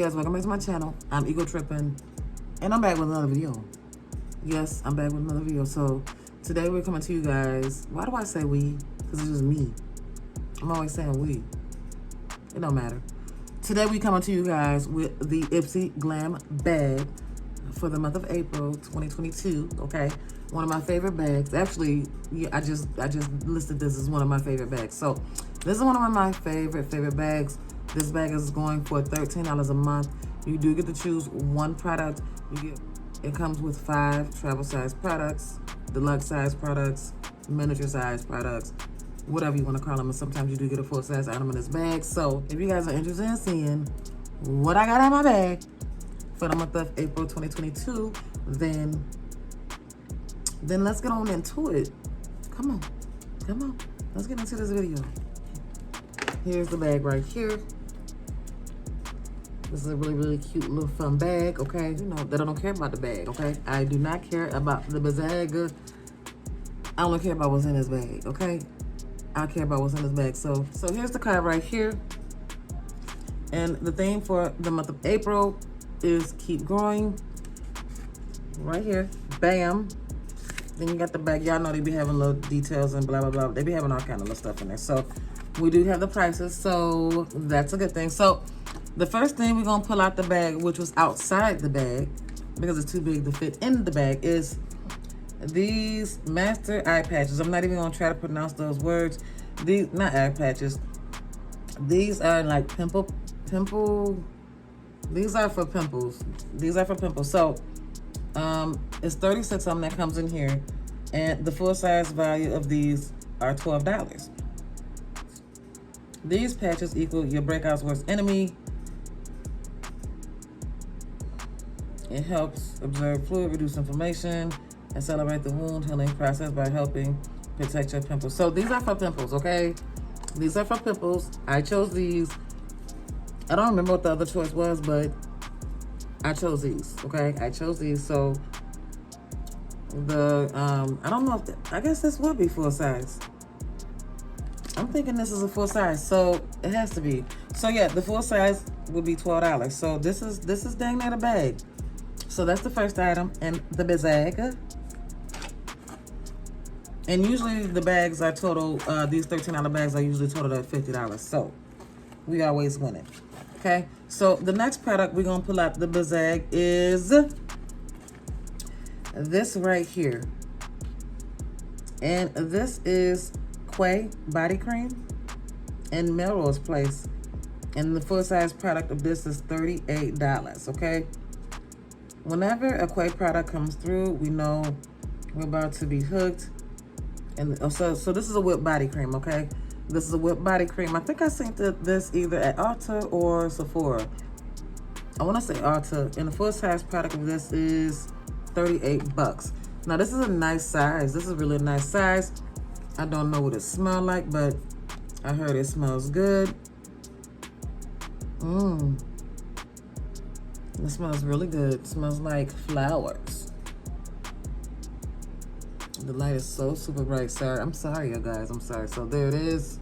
guys, welcome back to my channel. I'm Ego Trippin', and I'm back with another video. Yes, I'm back with another video. So today we're coming to you guys. Why do I say we? Because it's just me. I'm always saying we. It don't matter. Today we coming to you guys with the Ipsy Glam bag for the month of April 2022. Okay, one of my favorite bags. Actually, yeah, I just listed this as one of my favorite bags. So this is one of my favorite bags. This bag is going for $13 a month. You do get to choose one product. It comes with 5 travel size products, deluxe size products, miniature size products, whatever you want to call them. And sometimes you do get a full size item in this bag. So if you guys are interested in seeing what I got in my bag for the month of April 2022, then let's get on into it. Come on. Let's get into this video. Here's the bag right here. This is a really cute little fun bag, okay? You know that I don't care about the bag, okay? I do not care about the bag. I only care about what's in this bag, okay? I care about what's in this bag. So here's the card right here. And the theme for the month of April is keep growing. Right here, bam. Then you got the bag. Y'all know they be having little details and blah, blah, blah. They be having all kind of little stuff in there. So we do have the prices, so that's a good thing. So the first thing we're gonna pull out the bag, which was outside the bag because it's too big to fit in the bag, is these master eye patches. I'm not even gonna try to pronounce those words. These, not eye patches. These are like pimple. These are for pimples. So it's 36 of them that comes in here, and the full size value of these are $12. These patches equal your breakout's worst enemy. It helps absorb fluid, reduce inflammation, and celebrate the wound healing process by helping protect your pimples. So these are for pimples, okay? These are for pimples. I chose these. I don't remember what the other choice was, but I chose these, okay? I chose these. So the, I don't know if, I guess this would be full size. I'm thinking this is a full size, so it has to be. So yeah, the full size would be $12. So this is dang near the bag. So that's the first item, and the bag. And usually the bags are total, these $13 bags are usually totaled at $50. So we always win it. Okay, so the next product we're gonna pull out the bag is this right here. And this is Quay body cream in Melrose Place. And the full size product of this is $38, okay? Whenever a Quay product comes through, we know we're about to be hooked. And so this is a whipped body cream, okay? This is a whipped body cream. I think I seen this either at Ulta or Sephora. I want to say Ulta. And the full size product of this is $38. Now this is a nice size. This is a really nice size. I don't know what it smells like, but I heard it smells good. It smells really good. It smells like flowers. The light is so super bright. Sorry. I'm sorry, you guys. I'm sorry. So there it is.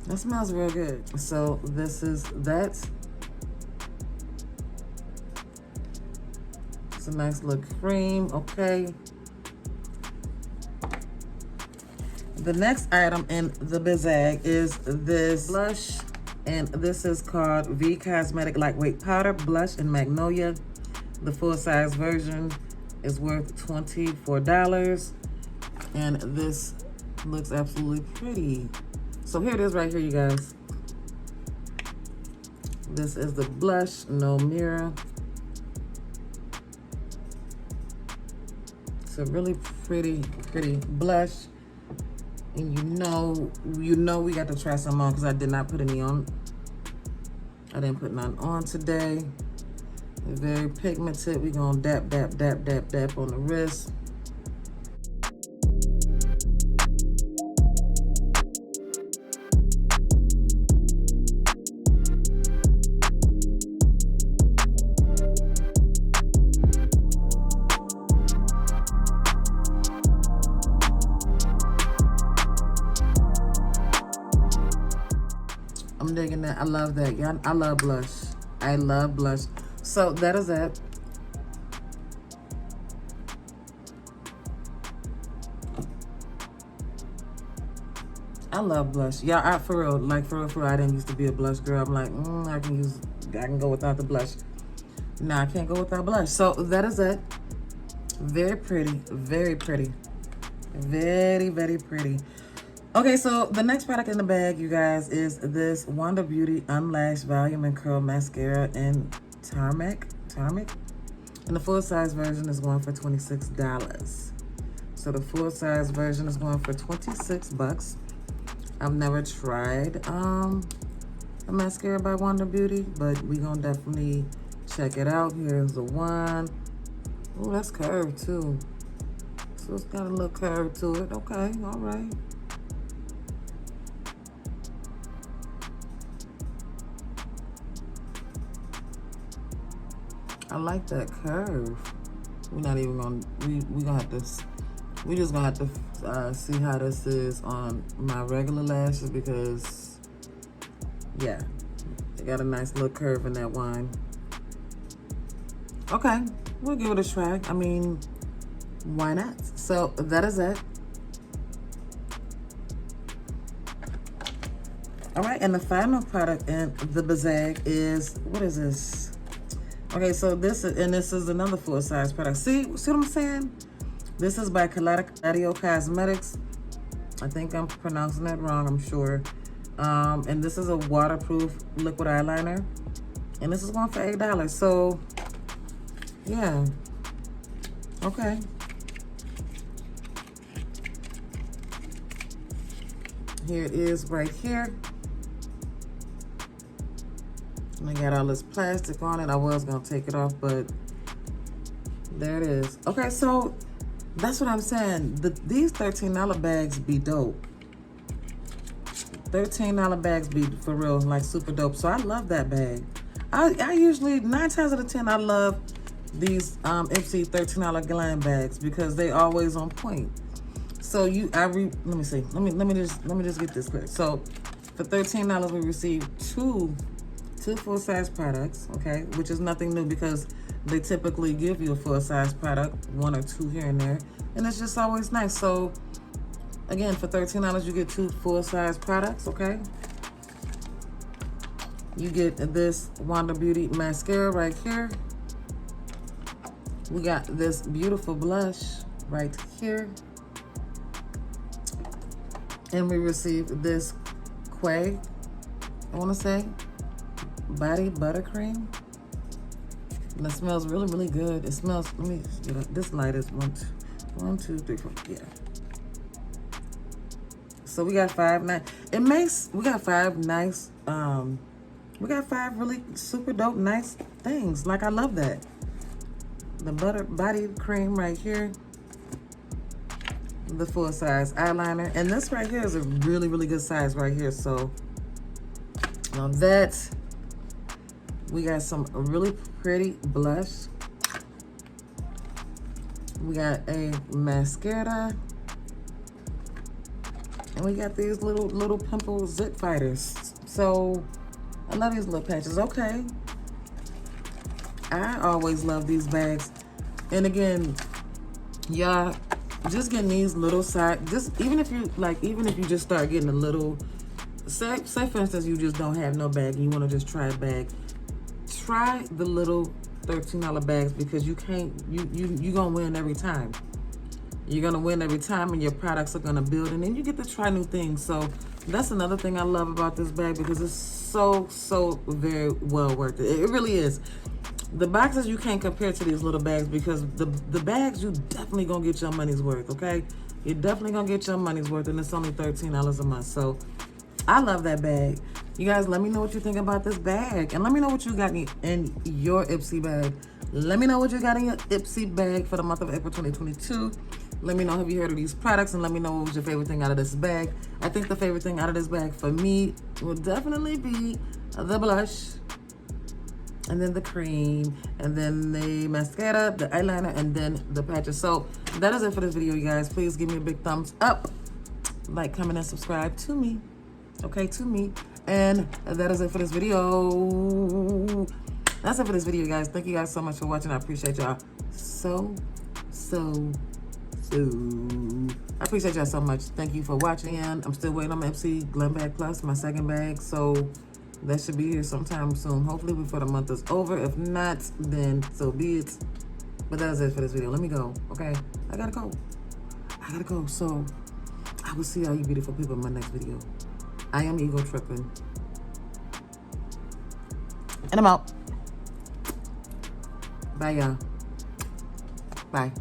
That smells real good. So this is that. It's a nice little cream. Okay. The next item in the bag is this blush. And this is called V Cosmetic Lightweight Powder Blush in Magnolia. The full size version is worth $24. And this looks absolutely pretty. So here it is right here, you guys. This is the blush, no mirror. It's a really pretty blush. And you know we got to try some on because I did not put any on. I didn't put none on today. They're very pigmented. We're gonna dap on the wrist. I'm digging that. I love that. Yeah, I love blush. I love blush. So that is it. I love blush. Yeah, for real. Like, for real, I didn't used to be a blush girl. I'm like, I can go without the blush. No, I can't go without blush. So that is it. Very pretty. Very pretty. Very, very pretty. Okay, so the next product in the bag, you guys, is this Wonder Beauty Unlash Volume and Curl Mascara in Tarmac. And the full-size version is going for $26. So the full-size version is going for $26. I've never tried a mascara by Wonder Beauty, but we gonna definitely check it out. Here's the one. Oh, that's curved too. So it's got a little curve to it. Okay, all right. I like that curve. We're not even gonna, we gonna have to, we just gonna have to see how this is on my regular lashes because, yeah, they got a nice little curve in that one. Okay, we'll give it a try. I mean, why not? So that is it. All right, and the final product in the bag is, what is this? Okay, so this is another full-size product. See what I'm saying? This is by Kaleido Cosmetics. I think I'm pronouncing that wrong, I'm sure. And this is a waterproof liquid eyeliner. And this is going for $8. So, yeah. Okay. Here it is right here. And I got all this plastic on it. I was gonna take it off, but there it is. Okay, so that's what I'm saying. These $13 bags be dope. $13 bags be for real, like super dope. So I love that bag. I usually, 9 times out of 10, I love these Ipsy $13 Glam bags because they always on point. So let me see. Let me just get this clear. So for $13, we received two full-size products, okay, which is nothing new because they typically give you a full-size product, 1 or 2 here and there, and it's just always nice. So again, for $13, you get 2 full-size products, okay? You get this Wonder Beauty mascara right here. We got this beautiful blush right here. And we received this Quay, I want to say, body buttercream. And it smells really, really good. It smells, let me, this light is 1, 2, 3, 4, yeah. So we got 5 nice, we got 5 nice, we got 5 really super dope nice things. Like, I love that. The body cream right here. The full size eyeliner. And this right here is a really, really good size right here. So now that, we got some really pretty blush. We got a mascara. And we got these little pimple zip fighters. So I love these little patches. Okay. I always love these bags. And again, y'all, just getting these little side, even if you just start getting a little, say for instance, you just don't have no bag and you want to just try a bag, try the little $13 bags because you gonna win every time. You're gonna win every time and your products are gonna build, and then you get to try new things. So that's another thing I love about this bag because it's so very well worth it. It really is. The boxes you can't compare to these little bags because the bags, you definitely gonna get your money's worth, okay? You're definitely gonna get your money's worth, and it's only $13 a month. So I love that bag. You guys, let me know what you think about this bag, and let me know what you got in your Ipsy bag. Let me know what you got in your Ipsy bag for the month of April 2022. Let me know, have you heard of these products, and let me know what was your favorite thing out of this bag. I think the favorite thing out of this bag for me will definitely be the blush, and then the cream, and then the mascara, the eyeliner, and then the patches. So that is it for this video, you guys. Please give me a big thumbs up, like, comment, and subscribe to me. Okay, to me. And that is it for this video. That's it for this video, guys. Thank you guys so much for watching. I appreciate y'all so. I appreciate y'all so much. Thank you for watching. And I'm still waiting on my Ipsy Glam Bag Plus, my second bag. So that should be here sometime soon. Hopefully before the month is over. If not, then so be it. But that is it for this video. Let me go, okay? I gotta go. So I will see all you beautiful people in my next video. I am ego tripping. And I'm out. Bye, y'all. Bye.